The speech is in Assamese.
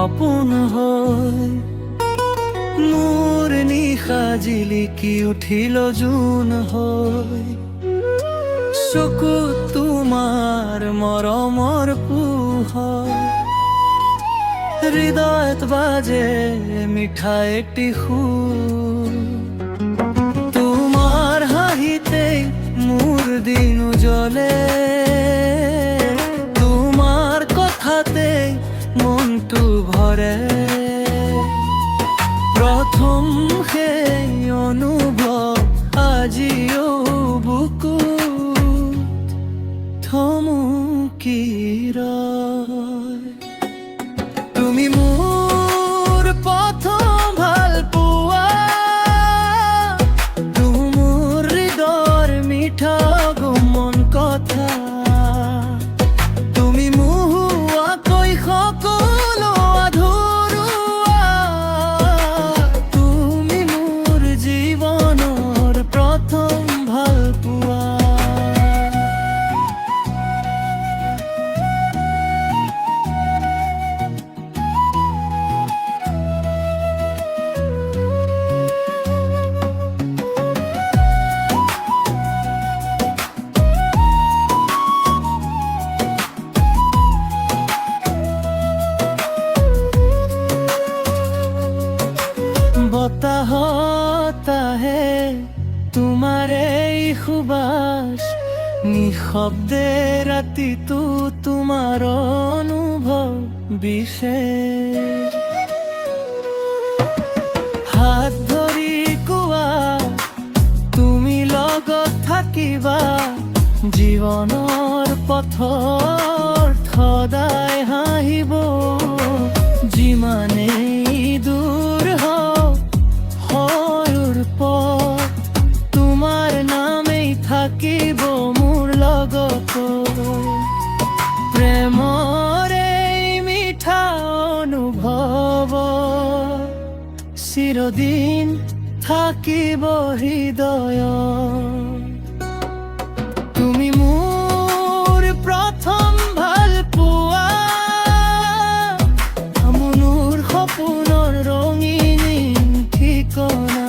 সপোন হৈ মোৰ নিশা জিলিকি উঠিল জোন হৈ চকুত তোমাৰ মৰমৰ পোহৰ হৃদয়ত বাজে মিঠা একটি সুৰ তোমাৰ হাহিতে মোৰ দিন উজলে তোমাৰ কথাতে মনটো ভৰে প্ৰথম সেই অনুভৱ আজিও বুকুত থমকি ৰয় তুমি মোৰ প্ৰথম ভাল পোৱা তোমাৰ হৃদয়ৰ মিঠা গোমন কথা তুমি মোহোৱাকৈ সকলো আধৰুৱা তুমি মোৰ জীৱনৰ প্ৰথম ভাল পোৱা বতাহত আহে তোমাৰ এই সুবাস নিঃশব্দে ৰাতিটো তোমাৰ অনুভৱ বিশেষ হাত ধৰি কোৱা তুমি লগত থাকিবা জীৱনৰ পথত সদায় হাঁহিব যিমানেই দূৰ হওক সৰুৰ পথ তোমাৰ নামেই থাকিব মোৰ লগত প্ৰেমৰ এই মিঠা অনুভৱ চিৰদিন থাকিব হৃদয়ত তুমি মোৰ প্ৰথম ভাল পোৱা মনৰ সপোনৰ ৰঙিন ঠিকনা